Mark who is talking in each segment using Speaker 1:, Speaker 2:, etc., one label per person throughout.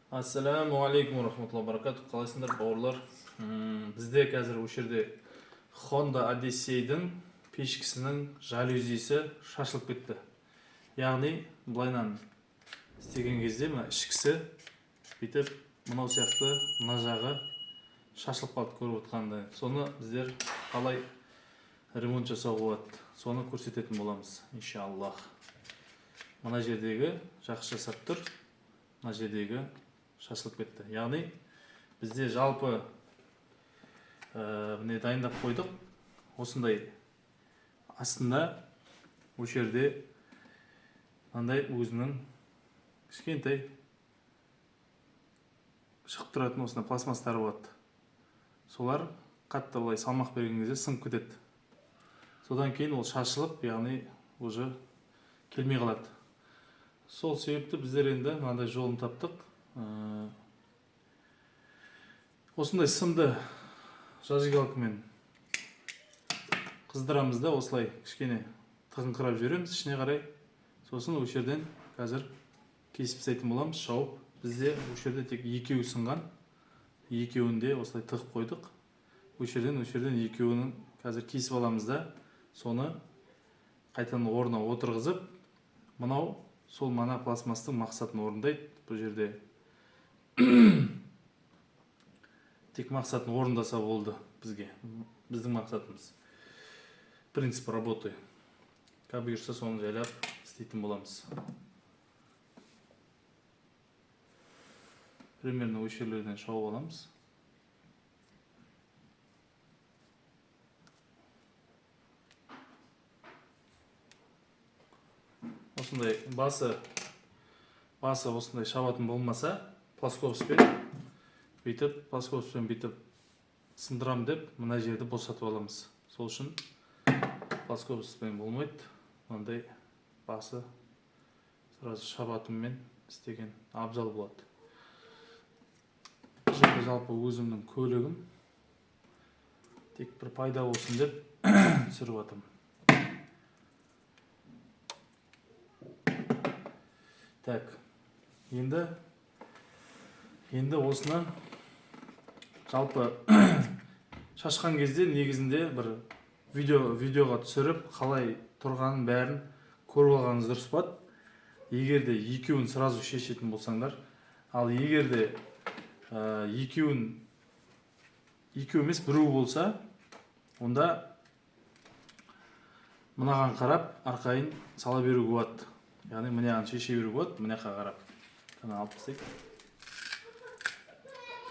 Speaker 1: Ассаламу алейкум рахматуллахи баракату. Қалайсыңдар бауырлар? Бізде қазір осы жерде Honda Odysseyдің пешкісінің жалюзисі шашылып кетті. Яғни былайнан істеген кезде мына ішкісі бүйтіп мынау сияқты мына жағы шашылып қалды, көріп отқандай. Соны біздер қалай ремонт жасауға болады, соны көрсететін боламыз иншаллах. Мына жердегі жақсы жасап тұр, мына жердегі шашылып кетті. Яғни бізде жалпы міне дайындап қойдық. Осындай астында осы жерде мынандай өзінің кішкентай шығып тұратын осындай пластмастары болады. Солар қатты былай салмақ берген кезде сынып кетеді. Содан кейін ол шашылып, яғни уже келмей қалады. Сол себепті біздер енді мынандай жолын таптық. Осындай сымды зажигалкамен қыздырамыз да осылай кішкене тығыңқырап жібереміз ішіне қарай. Сосын осы жерден қазір кесіп тастайтын боламыз, шауып. Бізде осы жерде тек екеуі сынған. Екеуін де осылай тығып қойдық. Осы жерден екеуінің қазір кесіп аламыз да, соны қайтадан орнына отырғызып, мынау сол мана пластмастың мақсатын орындайды. Бұл жерде тек мақсатын орындаса болды бізге. Біздің мақсатымыз. Принцип работы. Как бұйырса соны жайлап істейтін боламыз. Примерно осы жерлерден шауып аламыз. Осындай басы осындай шабатын болмаса, плоскоспен бүйтіп сындырам деп, мына жерді босатып аламыз. Сол үшін плоскоспен болмайды. Мынандай басы сразу шабатыммен істеген абзал болады. Жалпы өзімнің көлігім тек бір пайда болсын деп түсіріп атым. Так, енді осыны жалпы шашқан кезде негізінде бір видеоға түсіріп, қалай тұрғанын бәрін көріп алғаныңыз дұрыс болады. Егер де екеуін сразу шешетін болсаңдар, ал егер де екеу емес біреу болса, онда мынаған қарап арқайын сала беруге болады. Яғни мынаған шеше беруге болады, мынақа қарап. Қана алып тастайық.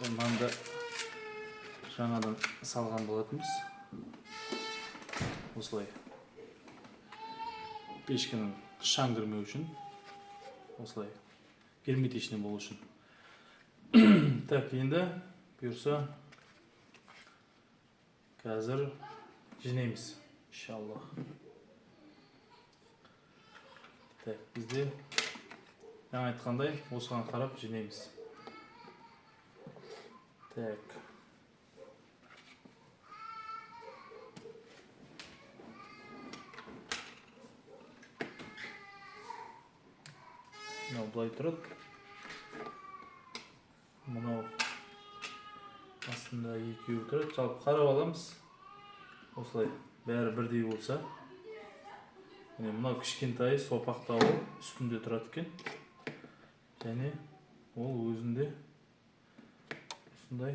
Speaker 1: Мынаны жаңадан салған болатынбыз. Осылай пешкінің шаң кірмеу үшін, осылай герметичный болу үшін. Так, енді бұйырса қазір жинаймыз иншаллах. Так, бізде жаңа айтқандай осыған қарап жинаймыз. Так. Мынау былай тұрады. Мынау астында екеуі тұрады. Жалпы қарап аламыз. Осылай бәрі бірдей болса. Мынау кішкентайы сопақтауы үстінде тұрады екен. Және ол өзінде осындай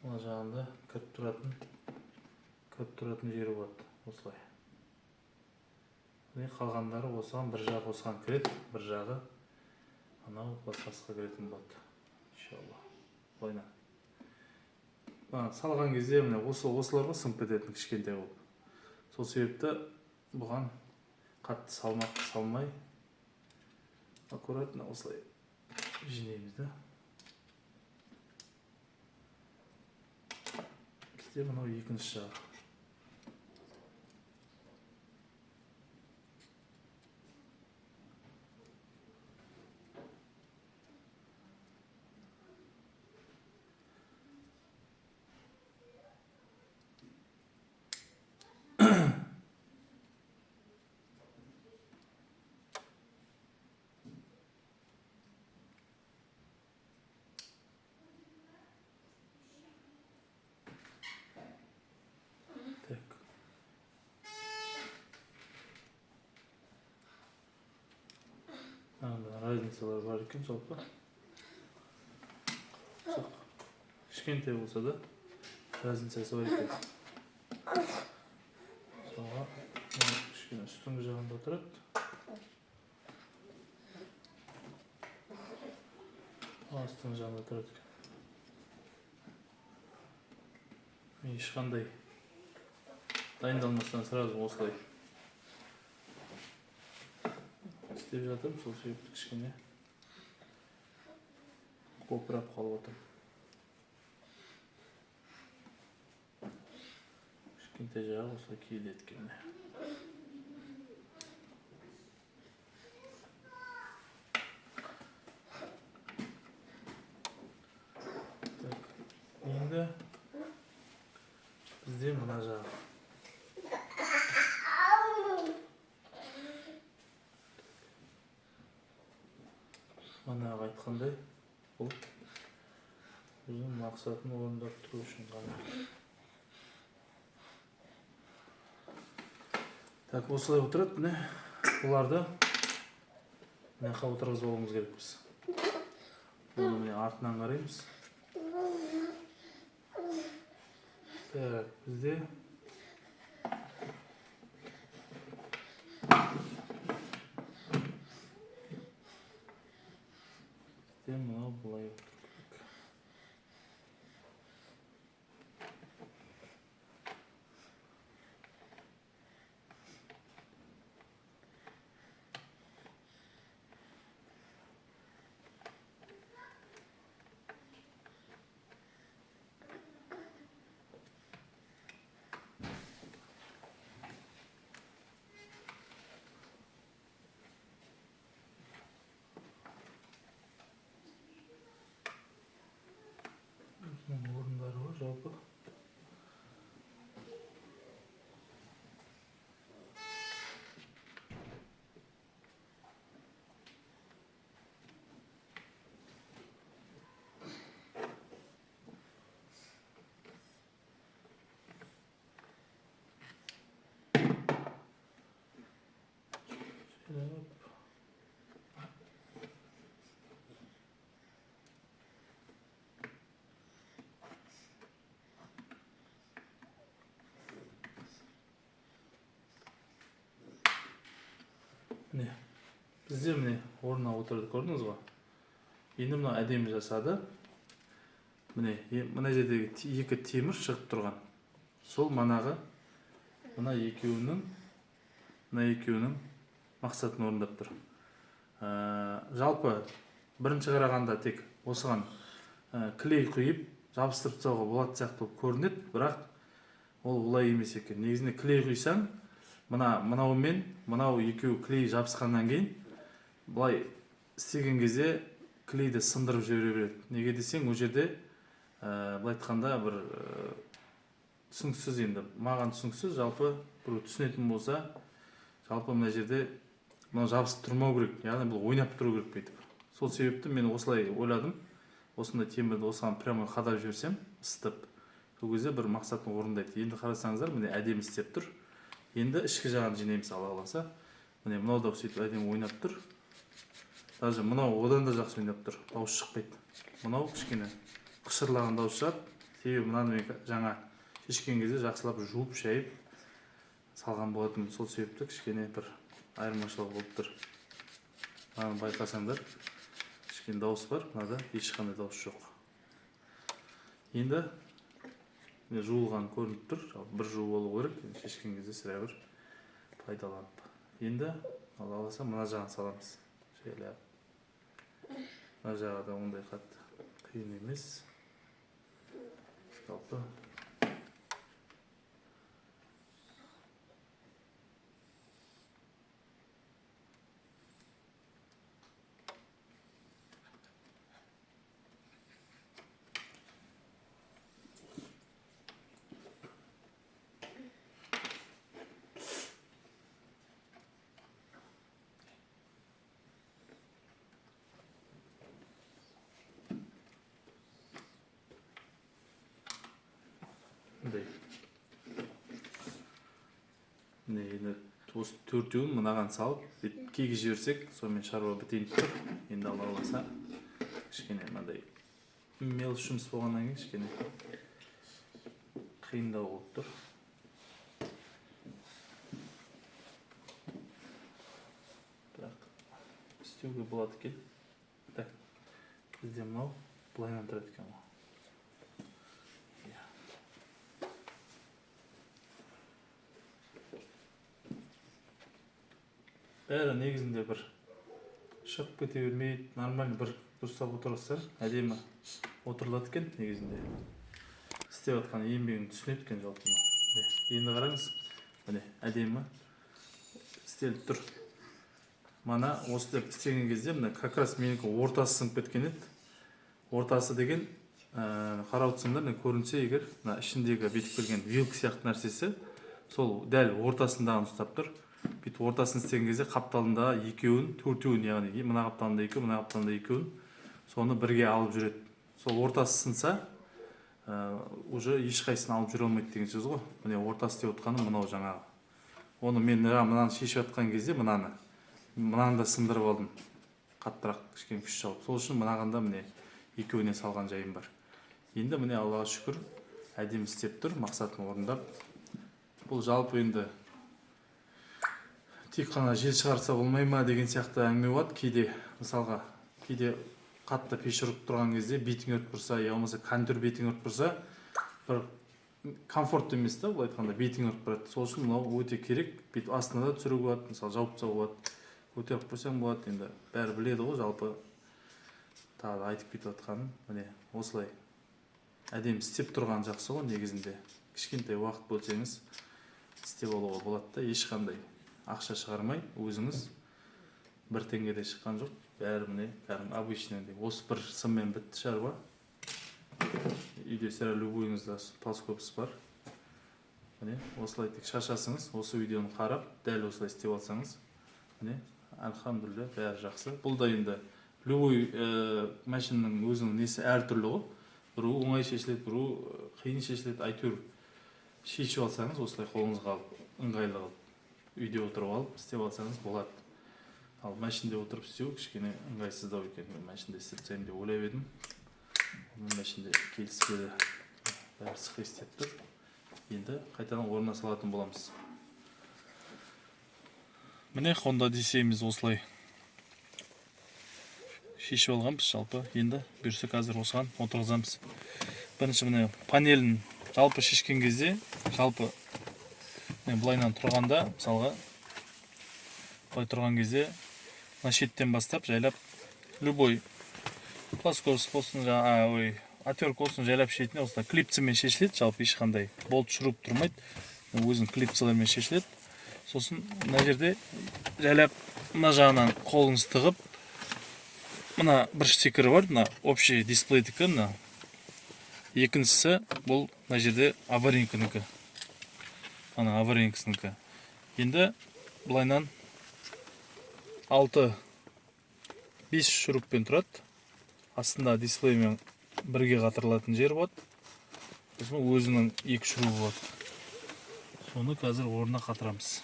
Speaker 1: мына жағында кіріп тұратын жері болады. Осылай. Қалғандары осыған, бір жағы осыған кіреді, бір жағы анау пластмассқа кіретін болады. Иншаллах. Ойна. Салған кезде осыларға сынып кететін кішкентай болып. Сол себепті бұған қатты салмақ салмай аккуратно осылай жинаймыз да. Бізде мынау екінші жағы. разницалар бар екен жалпы. Кішкентай болса да разницасы бар екен. Соға кішкене үстіңгі жағында тұрады. Астыңғы жағында тұрады екен. Ешқандай дайындалмастан сразу осылай істеп жатырмын, сол себепті кішкене қопырап қалып отырмын. Кішкентай жағы осылай киіледі екен. Енді бізде мына жағы. Манағы айтқандай, бұл өзінің мақсатын орындап тұру үшін ғана. Так, осылай отырады, міне. Бұларды мына жаққа отырғызып алуымыз керекпіз. Оны міне артынан қараймыз. Так, бізде мынау былай отыру керек. Орындары бар жалпы. Міне, бізде міне орнына отырды, көрдіңіз ба? Енді мына әдемі жасады. Міне, мына жердегі екі темір шығып тұрған. Сол манағы, мына екеуінің мақсатын орындап тұр. Жалпы, бірінші қарағанда тек осыған клей құйып, жабыстырып тастауға болады сияқты көрінеді, бірақ ол олай емес екен. Негізінде клей құйсаң, мынау мен мынау екеу клей жабысқаннан кейін былай істеген кезде клейді сындырып жібере береді. Неге десең, ол жерде былай айтқанда бір түсініксіз, енді маған түсініксіз, жалпы бір түсінетін болса, жалпы мына жерде мынау жабысып тұрмау керек, яғни бұл ойнап тұру керек бүйтіп. Сол себепті мен осылай ойладым. Осындай темірді осыған прямо қадап жіберсем, ысытып, сол кезде бір мақсатын орындайды. Енді қарасаңыздар, міне әдемі істеп тұр. Енді ішкі жағын жинаймыз, Алла қаласа. Міне мынау да сөйтіп әдемі ойнап тұр. Даже мынау одан да жақсы ойнап тұр. Дауыс шықпайды. Мынау кішкене қышырлаған дауыс шығады. Себебі мынаны мен жаңа шешкен кезде жақсылап жуып, шайып салған болатынмын. Сол себепті кішкене бір айырмашылық болып тұр. Мынаны байқасаңдар, кішкене дауыс бар, мынада ешқандай дауыс жоқ. Енді жуылған көрініп тұр. Бір жуу болу керек. Шешкен кезде сірә бір пайдаланып. Енді Алла қаласа мына жағын саламыз. Шайлап. Мына жағы да ондай қатты қиын емес. Жалпы міне енді осы төртеуін мынаған салып киге жіберсек сонымен шаруа бітейін тұр. Енді Алла қаласа кішкене мынандай мелочь жұмыс болғаннан кейін кішкене қиындау болып тұр. Бірақ істеуге болады екен. Так, бізде мынау былайынан тұрады екен ғой. Бәрі негізінде бір шығып кете бермейді, нормально бір дұрыстап отырсаң, әдемі отырылады екен негізінде. Істеп жатқан еңбегін түсінеді екен жалпы. Енді қараңыз, міне әдемі істеліп тұр. Мана осы деп істеген кезде мына как раз менікі ортасы сынып кеткен еді. Ортасы деген қарап отырсаңдар көрінсе егер мына ішіндегі бетіп келген вилка сияқты нәрсесі сол дәл ортасындағы ұстап тұр. Бүйтіп ортасын істеген кезде қапталында екеуін, төртеуін, яғни мына қапталында екеуін, мына қапталында екеуін соны бірге алып жүреді. Сол ортасы сынса, уже ешқайсысын алып жүре алмайды деген сөз ғой. Міне ортасы деп отқаны мынау жаңағы. Оны мен мынаны шешіп жатқан кезде мынаны да сындырып алдым. Қаттырақ кішкене күш салып. Сол үшін мынағанда міне екеуіне салған жайым бар. Енді міне Аллаға шүкір әдемі істеп тұр, мақсатын орындап. Бұл жалпы енді тек қана жел шығарса болмай ма деген сияқты әңгіме болады. Кейде мысалға қатты пеш ұрып тұрған кезде бетің өрт тұрса, я болмаса кондер бетің өрт тұрса, бір комфортты емес та, былай айтқанда бетің өрт тұрады. Сол үшін мынау өте керек. Бет астына да түсіруге болады, мысалы жауып тастауға болады, көтеріп қойсаң болады. Енді бәрі біледі ғой, жалпы тағы да айтып кетіп жатқаным. Міне осылай әдемі істеп тұрған жақсы ғой негізінде. Кішкентай уақыт бөлсеңіз істеп алуға болады да, ешқандай ақша шығармай, өзіңіз бір теңгеде шыққан жоқ. Бәрі міне кәдімгі обычный. Осы бір сыммен бітті шаруа. Үйде сірә любойыңызда плоскопс бар. Міне осылай тек шашасыңыз, осы видеоны қарап, дәл осылай істеп алсаңыз, міне альхамдулилля бәрі жақсы. Бұл да енді любой машинаның өзінің несі әртүрлі ғой. Біреу оңай шешіледі, біреу қиын шешіледі. Әйтеуір шешіп алсаңыз, осылай қолыңызға алып, ыңғайлы қылып, үйде отырып алып істеп алсаңыз болады. Ал машинде отырып істеу кішкене ыңғайсыздау екен. Мен машинде істетсем деп ойлап едім. Машинде келіспеді. Бәрі сықы істеп тұр. Енді қайтадан орнына салатын боламыз. Міне Honda Odyssey'miz осылай шешіп алғанбыз жалпы. Енді бұйырса қазір осыған отырғызамыз. Бірінші міне панелін жалпы шешкен кезде, жалпы былайынан тұрғанда, мысалға былай тұрған кезде мына шеттен бастап жайлап любой плоскость болсын, отвертка болсын жайлап шетіне осылай клипсімен шешіледі. Жалпы ешқандай болт шуруп тұрмайды. Өзінің клипсілермен шешіледі. Сосын мына жерде жайлап мына жағынан қолыңыз тығып, мына бір стикері бар, мына общий дисплейдікі, мына екіншісі бұл мына жерде аварийкінікі. Ана аварийкісінікі. Енді бұлайнан 6-5 шуруппен тұрады. Астында дисплеймен бірге қатырылатын жер болады. Сосын өзінің 2 шурубы болады. Соны қазір орнына қатырамыз.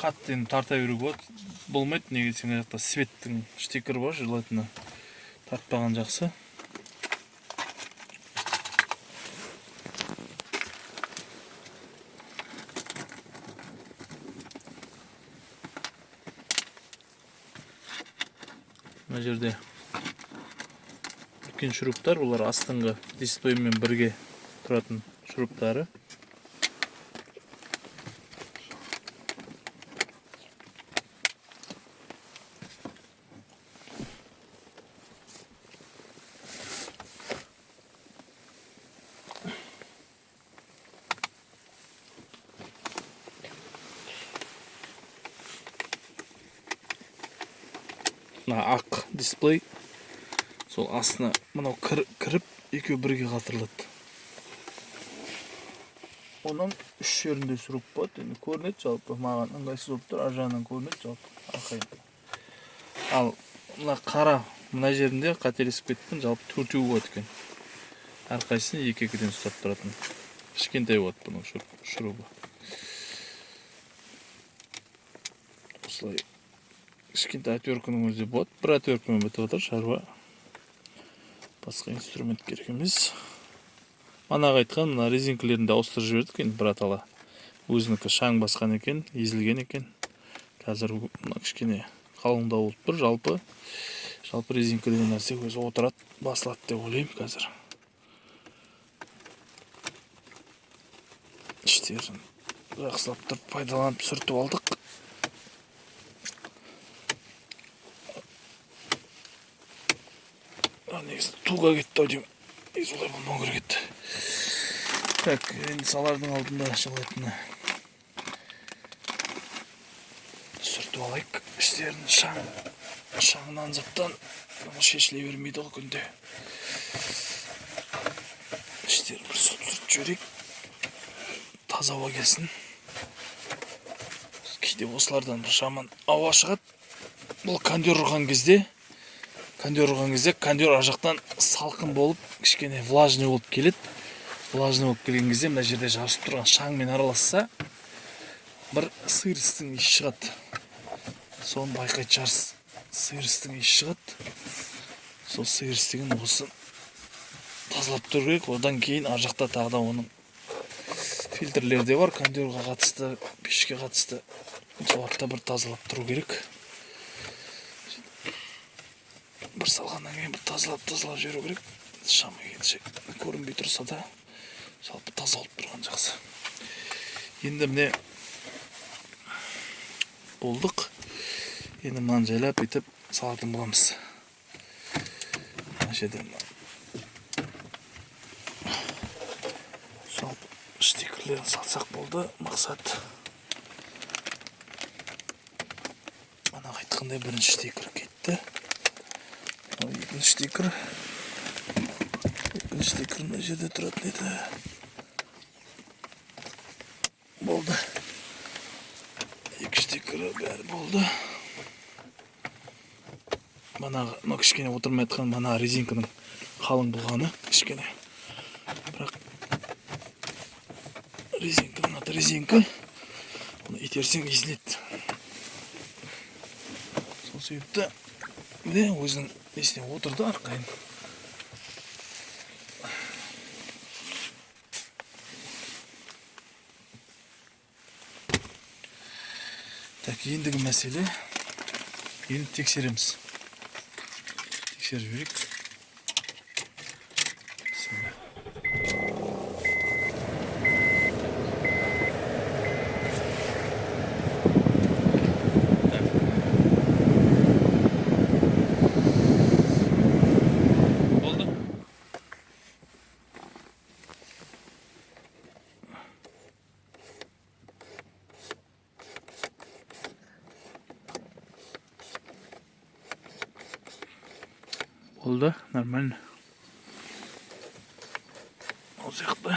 Speaker 1: Қатты тарта беруге болады. Болмайды, неге десең жақта светтің штикері бар, желательно тартпаған жақсы. Мына жерде үлкен шуруптар, олар астыңғы дисплеймен бірге тұратын шуруптары. Ақ дисплей, сол астына мынау кіріп, екеу бірге қатырылады. Оның үш жерінде шуруп болады, енді көрінеді жалпы, маған ыңғайсыз болып тұр, ар жағынан көрінеді жалпы, ақайын. Ал мына қара Мына жерінде қателесіп кеттім, жалпы 4-еу болады екен. Әрқайсысын 2-2-ден ұстап тұратын. Кішкентай болады бұның шурубы. Осылай кішкентай отвертканың өзі болады. Бір отверткамен бітіп отыр шаруа. Басқа инструмент керек емес. Манағы айтқан, мына резинкілерін де ауыстырып жібердік енді брат ала. Өзінікі шаң басқан екен, езілген екен. Қазір мына кішкене қалыңдау болып тұр. Жалпы резинка деген нәрсе өзі отырады, басылады деп ойлаймын қазір. Іштерін жақсылап тұрып пайдаланып сүртіп алдық. Негізі туға кетті ау деймін. Солай болмау керек еді. Так, енді салардың алдында жалайтыны сүртіп алайық. Іштерін шаңынан заттан шешіле бермейді ғой күнде. Іштерін бір сүртіп жіберейік. Таза ауа келсін. Кейде осылардан бір жаман ауа шығады. Бұл кондер ұрған кезде кондер жақтан салқын болып, кішкене влажный болып келеді. Влажный болып келген кезде мына жерде жабысып тұрған шаңмен араласса, бір сыйырыстың иісі шығады. Соны байқайтын шығарсыз. Сыйырыстың иісі шығады. Сол сыйырыстығын осы тазалап тұру керек. Одан кейін ар жақта тағы да оның фильтрлері де бар. Кондерға қатысты, пешке қатысты. Соларды бір тазалап тұру керек. Бір салғаннан кейін бір тазалап жіберу керек. Шамы келсе көрінбей тұрса да жалпы таза болып тұрған жақсы. Енді міне болдық. Енді мынаны жайлап бүйтіп салатын боламыз. Мына жерден жалпы штикерлерін салсақ болды. Мақсат ана айтқандай бірінші штикер кетті. Екінші штикер мына жерде тұратын еді. Болды. Екі штикері бәрі болды. Мына кішкене отырмай атқан мына резинканың қалың болғаны кішкене. Бірақ резинканың аты резинка. Оны итерсең езіледі. Сол себепті өзінің несіне отырды арқайын. Так, ендігі мәселе енді тексереміз. Тексеріп жіберейік. Oldu, нормально. Ол сияқты.